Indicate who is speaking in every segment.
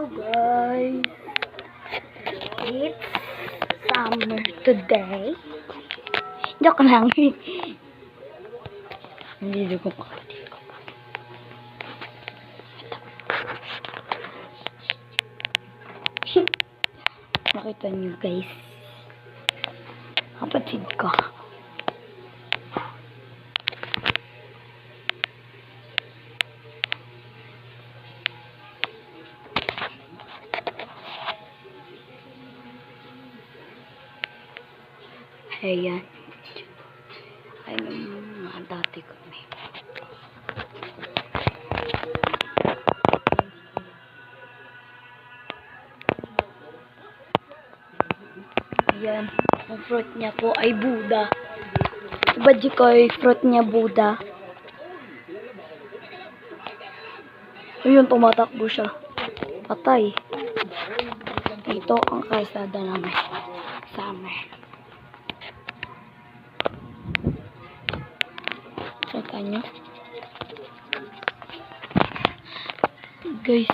Speaker 1: Hello guys, it's summer today. Joke lang. Hindi ko pa. Nakita niyo guys, kapatid ko. Ayan. Ayan yung mga dati kami. Ayan. Ang fruit niya po ay Buddha. Ibadji ko ay fruit niya Buddha. Ayun, tumatakbo siya. Patay. Ito ang kalsada namin. Summer. Saka nyo. Guys,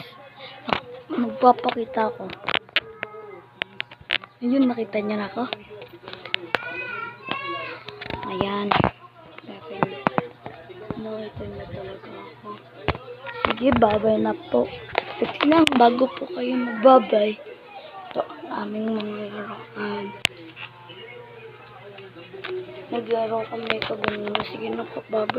Speaker 1: magpapakita ako. Ayun, nakita niyo na ako. Ayan. Nakita niyo talaga ako. Sige, babay na po. Kasi lang, bago po kayo magbabay. Ito, aming mga laruan. Naglaro kami kaganina. Sige na po, babay.